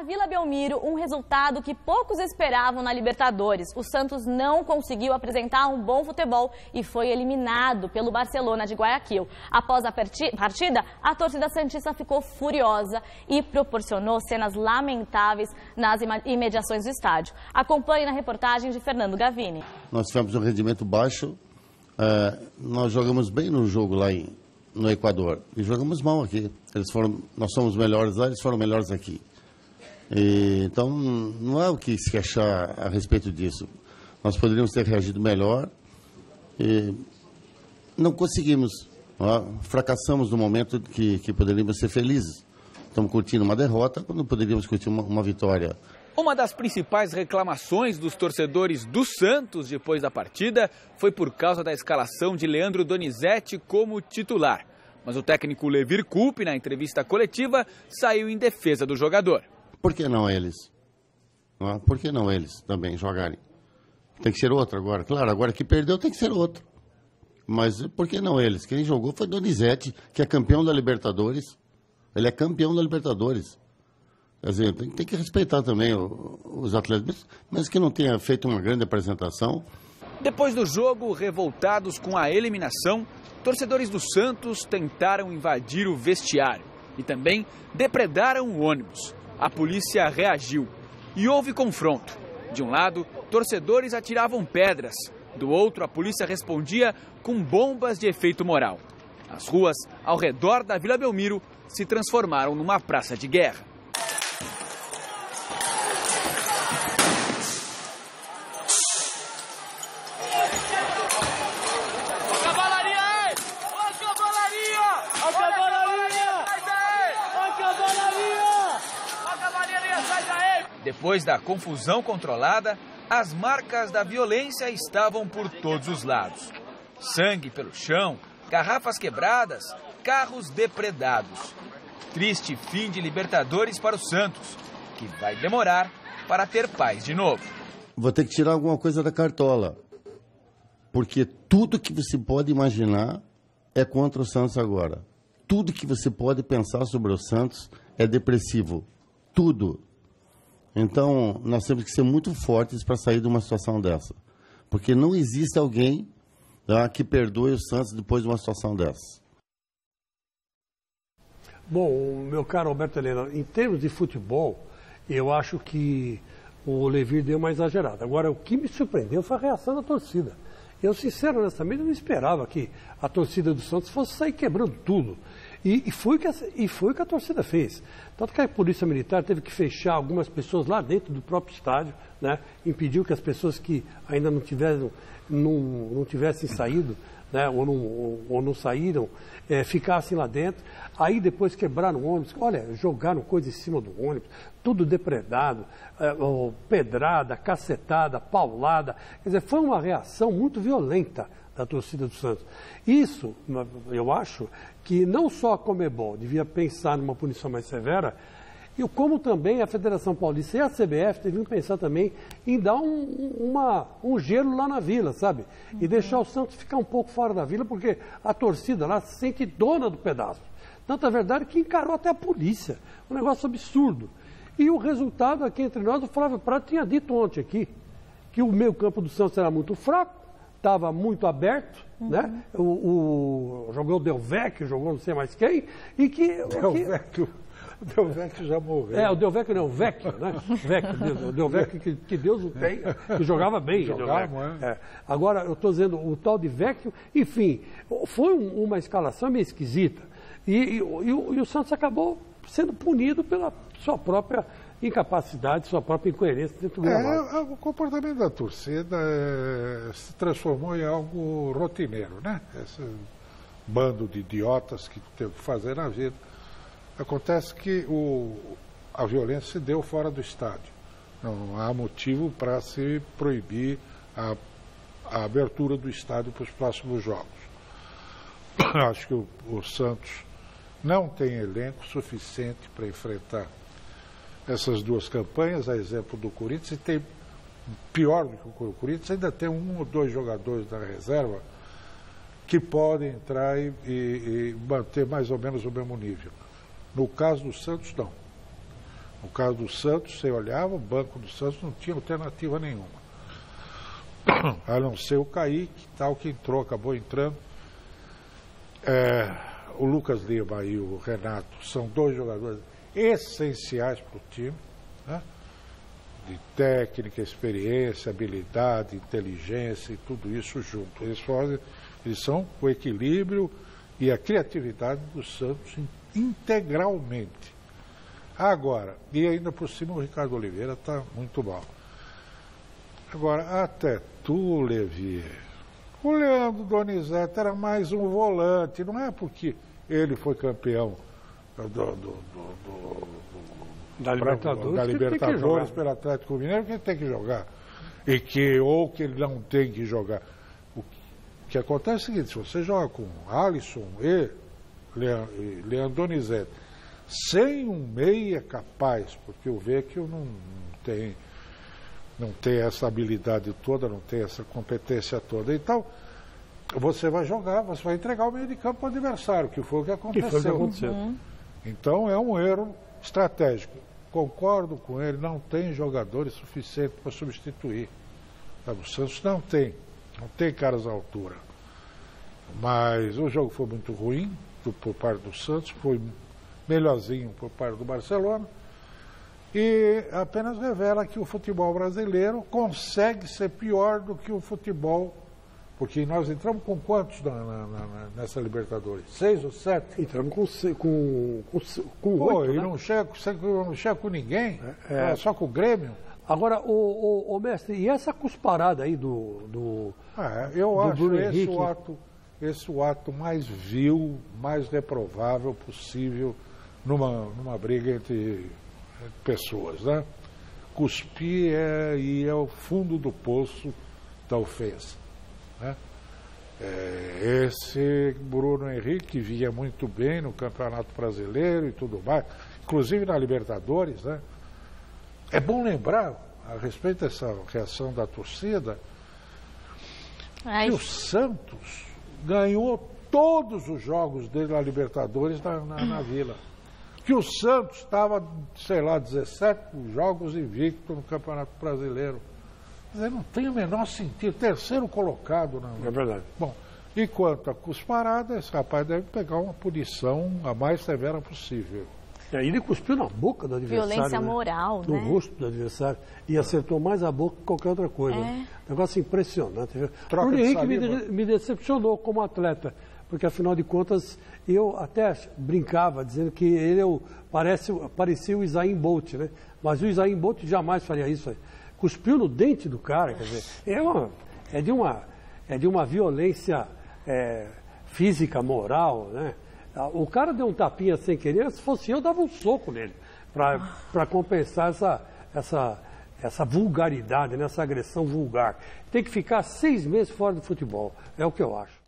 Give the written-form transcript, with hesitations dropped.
Na Vila Belmiro, um resultado que poucos esperavam na Libertadores. O Santos não conseguiu apresentar um bom futebol e foi eliminado pelo Barcelona de Guayaquil. Após a partida, a torcida santista ficou furiosa e proporcionou cenas lamentáveis nas imediações do estádio. Acompanhe na reportagem de Fernando Gavini. Nós tivemos um rendimento baixo, nós jogamos bem no jogo lá no Equador e jogamos mal aqui. Nós somos melhores lá, eles foram melhores aqui. Então, não há o que se queixar a respeito disso. Nós poderíamos ter reagido melhor e não conseguimos. Fracassamos no momento que poderíamos ser felizes. Estamos curtindo uma derrota quando poderíamos curtir uma vitória. Uma das principais reclamações dos torcedores do Santos depois da partida foi por causa da escalação de Leandro Donizete como titular. Mas o técnico Levir Coupe, na entrevista coletiva, saiu em defesa do jogador. Por que não eles? Por que não eles também jogarem? Tem que ser outro agora. Claro, agora que perdeu tem que ser outro. Mas por que não eles? Quem jogou foi Donizete, que é campeão da Libertadores. Ele é campeão da Libertadores. Quer dizer, tem que respeitar também os atletas, mas que não tenha feito uma grande apresentação. Depois do jogo, revoltados com a eliminação, torcedores do Santos tentaram invadir o vestiário e também depredaram o ônibus. A polícia reagiu e houve confronto. De um lado, torcedores atiravam pedras. Do outro, a polícia respondia com bombas de efeito moral. As ruas ao redor da Vila Belmiro se transformaram numa praça de guerra. Depois da confusão controlada, as marcas da violência estavam por todos os lados. Sangue pelo chão, garrafas quebradas, carros depredados. Triste fim de Libertadores para o Santos, que vai demorar para ter paz de novo. Vou ter que tirar alguma coisa da cartola, porque tudo que você pode imaginar é contra o Santos agora. Tudo que você pode pensar sobre o Santos é depressivo. Tudo. Então, nós temos que ser muito fortes para sair de uma situação dessa. Porque não existe alguém que perdoe o Santos depois de uma situação dessa. Bom, meu caro Alberto Helena, em termos de futebol, eu acho que o Levir deu uma exagerada. Agora, o que me surpreendeu foi a reação da torcida. Eu, sinceramente, honestamente, não esperava que a torcida do Santos fosse sair quebrando tudo. E foi o que a torcida fez. Tanto que a Polícia Militar teve que fechar algumas pessoas lá dentro do próprio estádio, né? Impediu que as pessoas que ainda não tivessem saído, né? ou não saíram, ficassem lá dentro. Aí depois quebraram o ônibus, olha, jogaram coisa em cima do ônibus, tudo depredado, pedrada, cacetada, paulada. Quer dizer, foi uma reação muito violenta da torcida do Santos. Isso, eu acho, que não só a Conmebol devia pensar numa punição mais severa, e como também a Federação Paulista e a CBF deviam pensar também em dar um gelo lá na Vila, sabe? E deixar o Santos ficar um pouco fora da Vila, porque a torcida lá se sente dona do pedaço. Tanto é verdade que encarou até a polícia. Um negócio absurdo. E o resultado aqui entre nós, o Flávio Prado tinha dito ontem aqui, que o meio-campo do Santos era muito fraco, estava muito aberto, né? Jogou o Del Vecchio, jogou não sei mais quem, e que... O Del Vecchio já morreu. O Del Vecchio não, o Vecchio, né? O Del Vecchio que Deus o tenha, que jogava bem. Agora, eu estou dizendo, o tal de Vecchio, enfim, foi uma escalação meio esquisita. E o Santos acabou sendo punido pela sua própria incapacidade, sua própria incoerência dentro do gramado. O comportamento da torcida se transformou em algo rotineiro, né? Esse bando de idiotas que tem que fazer na vida. Acontece que a violência se deu fora do estádio. Não há motivo para se proibir a abertura do estádio para os próximos jogos. Acho que o Santos não tem elenco suficiente para enfrentar essas duas campanhas, a exemplo do Corinthians, e tem, pior do que o Corinthians, ainda tem 1 ou 2 jogadores da reserva que podem entrar e manter mais ou menos o mesmo nível. No caso do Santos, não. No caso do Santos, você olhava, o banco do Santos não tinha alternativa nenhuma. A não ser o Kaique, tal, que entrou, acabou entrando. O Lucas Lima e o Renato são dois jogadores essenciais para o time, né? De técnica, experiência, habilidade, inteligência e tudo isso junto. Eles são o equilíbrio e a criatividade do Santos integralmente. Agora, e ainda por cima o Ricardo Oliveira está muito mal. Agora, até tu, Levi, o Leandro Donizete era mais um volante, não é porque ele foi campeão da Libertadores pelo Atlético Mineiro que ele tem que jogar. Ou que ele não tem que jogar. O que acontece é o seguinte, se você joga com Alisson e Leandro Donizete, sem um meia capaz, porque o Vecchio não tem essa habilidade toda, não tem essa competência toda. Então, você vai jogar, você vai entregar o meio de campo para o adversário, que foi o que aconteceu. Então, é um erro estratégico. Concordo com ele, não tem jogadores suficientes para substituir. O Santos não tem caras à altura. Mas o jogo foi muito ruim por parte do Santos, foi melhorzinho por parte do Barcelona, e apenas revela que o futebol brasileiro consegue ser pior do que o futebol, porque nós entramos com quantos nessa Libertadores? 6 ou 7? Entramos com 8, e não chega com ninguém, só com o Grêmio. Agora, o mestre, e essa cusparada aí eu acho esse o ato mais vil, mais reprovável possível numa briga entre pessoas, né? Cuspir é o fundo do poço da ofensa, né? Esse Bruno Henrique vinha muito bem no Campeonato Brasileiro e tudo mais, inclusive na Libertadores, né? É bom lembrar, a respeito dessa reação da torcida, que o Santos ganhou todos os jogos dele na Libertadores na Vila. Que o Santos estava, 17 jogos invicto no Campeonato Brasileiro. Quer dizer, não tem o menor sentido. Terceiro colocado. É verdade. Bom, e quanto a cusparada, esse rapaz deve pegar uma punição a mais severa possível. Ele cuspiu na boca do adversário. Violência moral, né? No rosto do adversário. E acertou mais a boca que qualquer outra coisa. Negócio impressionante. O Henrique me decepcionou como atleta, porque afinal de contas eu até brincava dizendo que ele parecia o Usain Bolt, né? Mas o Usain Bolt jamais faria isso. Cuspiu no dente do cara, quer dizer, é de uma violência física, moral, né? O cara deu um tapinha sem querer, se fosse eu dava um soco nele para compensar essa vulgaridade, né? Essa agressão vulgar. Tem que ficar 6 meses fora do futebol, é o que eu acho.